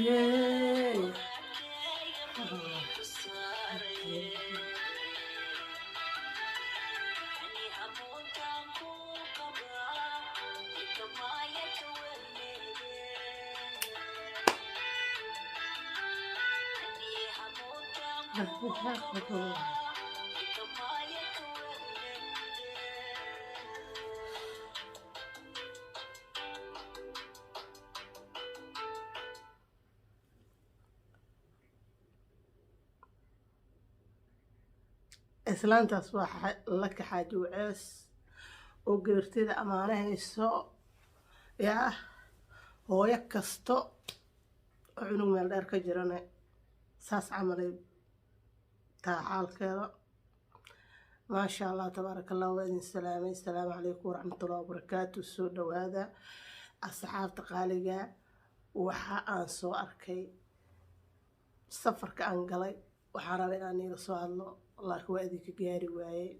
Yay! islaantaas waa la kaxaaji wacees oo gabarteeda ammaanahayso yaa hooyo kasto oo cunug meel dheer ka jirane saas camalay taa xaalkeeda maasha allah tabaaraka allah waa idin salaamay assalaamu calaykum waraxmatullahi wabarakaatu soo dhawaada asxaabta qaaliga waxa aan soo arkay safarka aan galay waxaan rabaa inaan iila soo hadlo laakiin waa idinka gaari waayey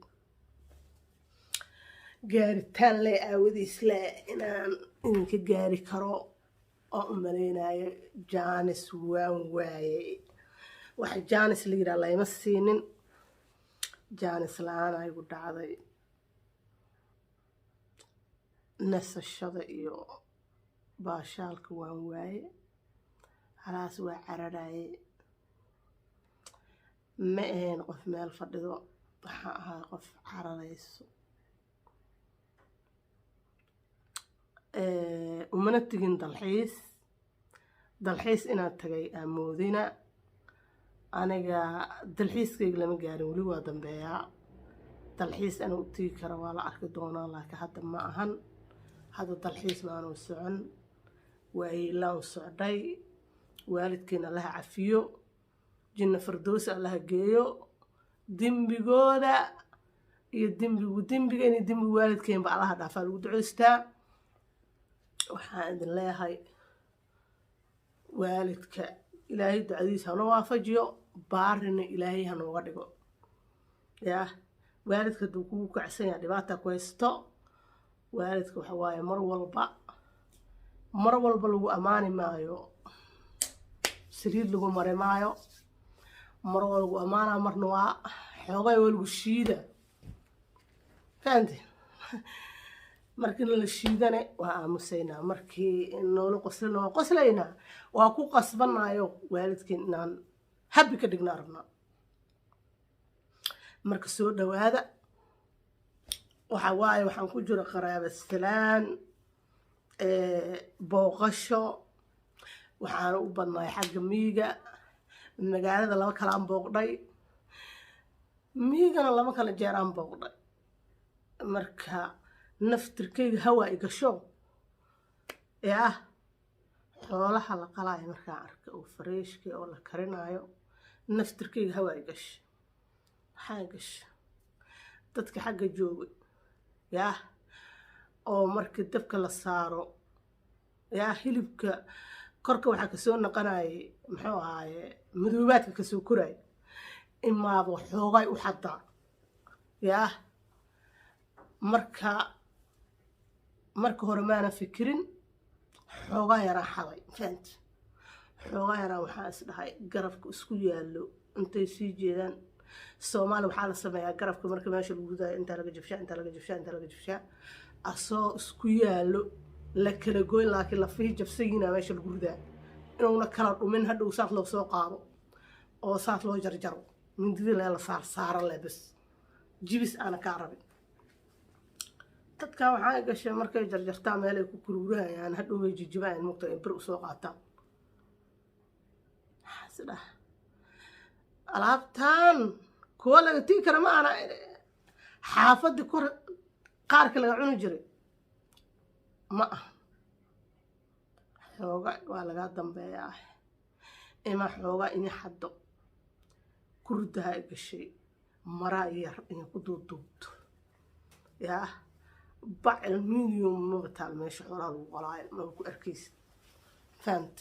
gaaritaan le aawadiis le inaan idinka gaari karo oo u malaynayo jaanis waan waayey waxa jaanis la yidhaha layma siinin jaanis la-aan aygu dhacday nasashada iyo baashaalka waan waaye halaas waa cararaye ma ahayn qof meel fadhido waxaa ahaa qof cararayso umana tegin dalxiis inaad tagay amoodina aniga dalxiiskayga lama gaarin weli waa dambeeyaa dalxiis ana u tegi kara waa la arki doonaa laakiin hadda ma ahan hadda dalxiis maanu socon waa ilaan socday waalidkeena allaha cafiyo jinna fardoos allaha geeyo dembigooda iyo dembigeena iyo dembiga waalidkeenba allaha dhaafaa lagu duceystaa waxaan idin leeyahay waalidka ilaahay ducadiisa hana waafajiyo baarina ilaahay hanooga dhigo yaa waalidka hadduu kugu kacsan yahay dhibaata ku haysto waalidka waxa waaye mar walba lagu ammaani maayo saliid lagu mari maayo mar waa lagu ammaanaa marna waa xoogay waa lagu shiida fahanti markii la shiidane waa aamusaynaa markii noola qoslina waa qoslaynaa waa ku qasbanayo waalidkeen inaan habi ka dhignaa rabnaa marka soo dhawaada waxa waaye waxaan ku jira qaraabo salaan booqasho waxaan u badnaay xagga miyiga magaalada laba kale aan booqday miyigana laba kale jeer aan booqday marka naftirkayga hawaa igasho xoolaha la qalaayo markaan arka oo fareeshkii oo la karinayo naftirkayga hawaa gasha waxaa gasha dadka xagga joogay yaa oo markii dabka la saaro yaa hilibka korka waxaa kasoo noqonayay muxuu ahaaye madoobaadka kasoo koraay imaaba xoogay u xadaa yaa marka hore maana fikirin xoogaa yaraan xaday fahant xoogaa yaraan waxaa is dhahay garabka isku yaallo intay sii jeedaan Soomaali waxaa la sameeyaa garabka marka meesha lagu gudayo inta laga jabshaa asoo isku yaallo la kala gooyn laakiin la fihi jabsayina meesha lagu ridaa inuuna kala dhumin hadhow saas loo soo qaado oo saas loo jarjaro mindida la saaro bas jibis aana ka rabin dadka waxaa gashay markay jarjartaa meel ay ku kururayaan hadhow way jijibaan muqta in bir u soo qaataan sida alaabtan kuwa laga tii kara ma ana xaafadii kor qaarka laga cuni jiray ma xooga waa laga dambeeyaa ima xooga in xaddo kurdaha gashay mara yar in ku duubto yaa bacil medium ma batal meesha xoolaha lagu qolaayo ma ku arkiis fahant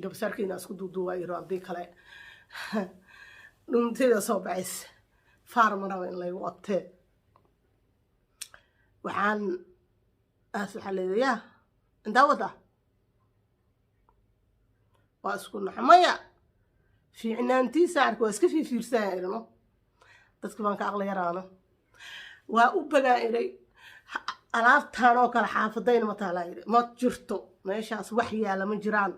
gabsarkiina isku duuduwa iro hadii kale dhunteeda soo baxays farmana in lagu qabtee waxaan waxa leeyahay inta wada waa isku naxmaya fiicnaantiisa arko iska fiirsanayno dadka baan ka aqli yaraano waa u bagaa'iray alaabtaan oo kale xaafadayna ma taalaa ma jirto meeshaas wax yaala ma jiraan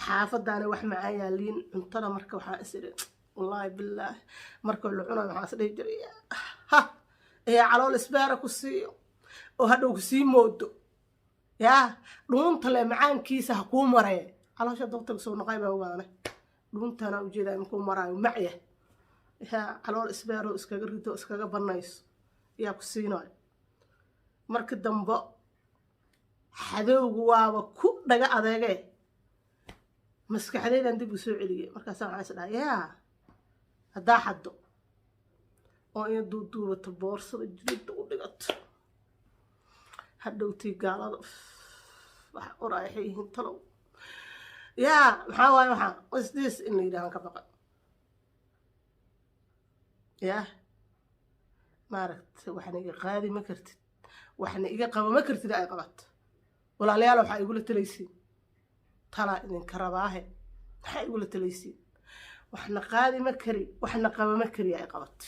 xaafadaana wax macaan yaaliin cuntada marka waxaa isiri wallahi billaah marka la cunayo waxaa isdhihi jiray ha ee calool isbaara ku siiyo oo hadhow ku sii moodo yaa dhuunta le macaankiisa ha kuu maree caloosha doctor soo noqay baa ogaanay dhuuntana u jeedaa in kuu maraayo macya yaa calool isbaaro iskaga rido iskaga banayso yaa ku siinayo marka dambe xadowgu waaba ku dhaga adeege maskaxdaydan dib u soo celiyay markaas waxaan is dhahay yaa haddaa xaddo oo in duuduubato boorsada jilidda u dhigato hadhowtii gaalada wax uraaxay yihiin talow yaa maxaa waaye waxaa wasdiis in la yidhaahan ka baqa yaa maaragta waxna iga qaadi ma kartid waxna iga qaba ma kartid ay qabato walaalayaal waxaa igula talaysiin talaa idinka rabaahe maxaa igula talaysiin waxna qaadi ma kari waxna qaba ma kari ay qabato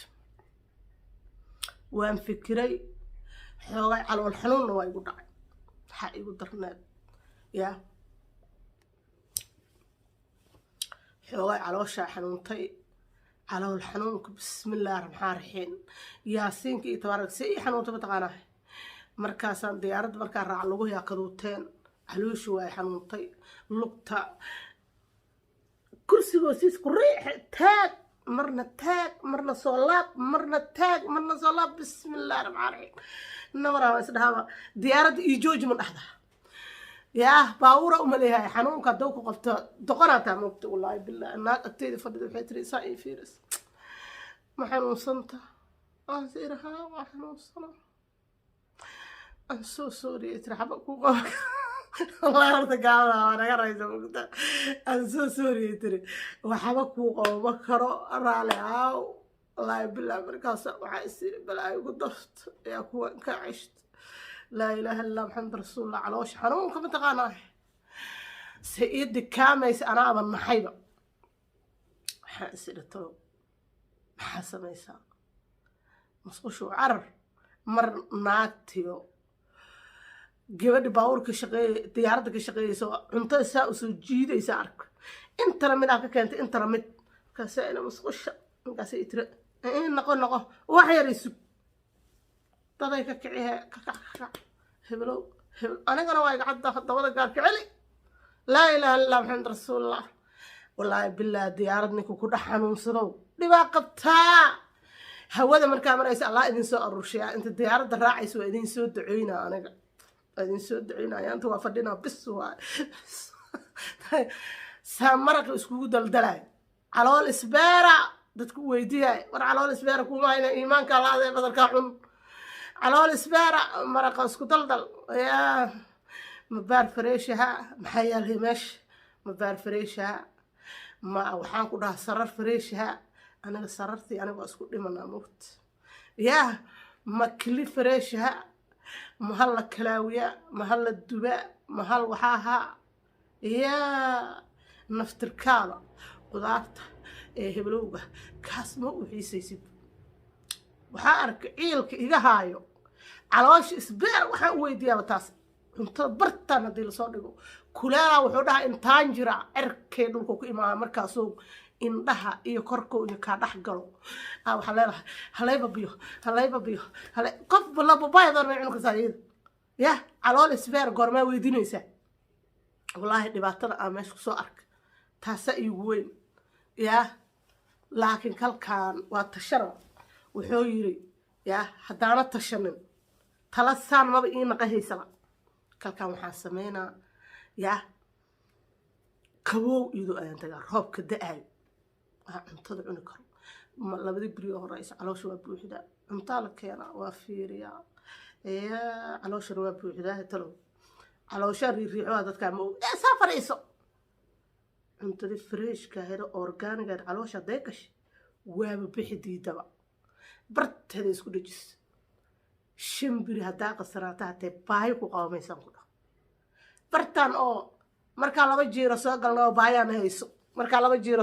waan fikiray xoogay calool xanuunna waa igu dhacay waxaa igu darneed yaa xoogay calooshaa xanuuntay calool xanuunka bismillaah raxmaan raxiim yaasiinka iyo tabaarak si ii xanuunta mataqaanaa markaasaan diyaaradda markaa raac lagu yaa kaduuteen calooshu waa xanuuntay lugta kursigoo siis ku riix taag marna soo laab marna taag marna soo laab bismillaah raxmaan raxiim nabaraa isdhaaba diyaaradda iyo jooji ma dhaxda yaa baawura uma leeyahay xanuunka hadduu ku qabto doqonaataa moogta wallaahi billaah naag agteeda fadhida waxay tiri saa ii fiiris ma xanuunsanta aan siirahaa waa xanuunsana aan soo sooriya tiri xaba kuu qaba والله أرد قاعدة وأنا قريت وقتها أنسى سوري تري وحبك وقو بكرو رالي عاو الله بالله بركاسة وحيصير بلا قدفت يا كوان كعشت لا إله إلا محمد رسول الله على وش حنون كم تقاناه سيد كاميس أنا أبن محيبة حيصير تو حسب يسا مصوشو عرر مر ناتيو gabadha baawurka shaqeey diyaaradda ka shaqeeyso cuntada saa u soo jiidaysa ark intara mid ka keentay intara mid kaasa ina musqusha kaasa itira noqo wax yar isu daday ka kiciye ka heblo anagana waa iga cadda dabada gaar ka celi laa ilaaha illa muhammad rasuulullah wallahi billah diyaarad ninku ku dhax xanuunsado dhibaa qabtaa hawada markaa maraysa allah idin soo arurshiyaa inta diyaaradda raacayso waa idin soo duceynaa aniga adin soo duceynaya anta waa fadhinaa bis waay saa maraqa iskugu daldalay calool isbeera dadku weydiiyay war calool isbeera kuma hayna iimaanka laadee badalka xun calool isbeera maraqa isku daldal yaa mabaar fareeshaha maxaa yaalhay meesha mabaar fareeshaha ma waxaan ku dhahaa sarar fareeshaha aniga sarartii aniga waa isku dhimanaa mogt yaa ma kili fareeshaha mahal la kalaawiya mahal la duba mahal waxaa ahaa yaa naftirkaada qudaarta ee heblowga kaas ma u xiisaysid waxaa arka ciilka iga haayo caloosha isbeer waxaan u weydiiyaaba taas cuntada bartaan haddii lasoo dhigo kuleelaa wuxuu dhahaa intaan jira cerkee dhulka ku imaada markaasoo indhaha iyo korkooda kaa dhex galo waxaa leedahay halayba biyo qof lababaydoon may cuni kartaa iyada yah calool isbeer goormaa weydiinaysaa wallaahi dhibaatada aan meesha kusoo arka taasaa iigu weyn yaa laakiin kalkaan waa tashara wuxuu yidhi yaa haddaana tashanin tala saan maba ii naqahaysaba kalkaan waxaan sameynaa yaa qabow iyadoo ayaan tagaa roobka da-aayo waa cuntada cuni karo labadii berioo horeysa caloosha waa buuxdaa cuntaa la keenaa waa fiiriyaa yaa calooshana waa buuxdaa talow calooshaa riiriixoa dadkaa ma og saa fadhiiso cuntadii freeshka helo organigaad caloosha hadday gashay waaba bixi diidaba barteeda isku dhejis shimbiri haddaa qasanaata hatee baahi ku qabamaysan ku dhaho bartaan oo markaa laba jiiro soo galna oo baayaan hayso markaa laba jiiro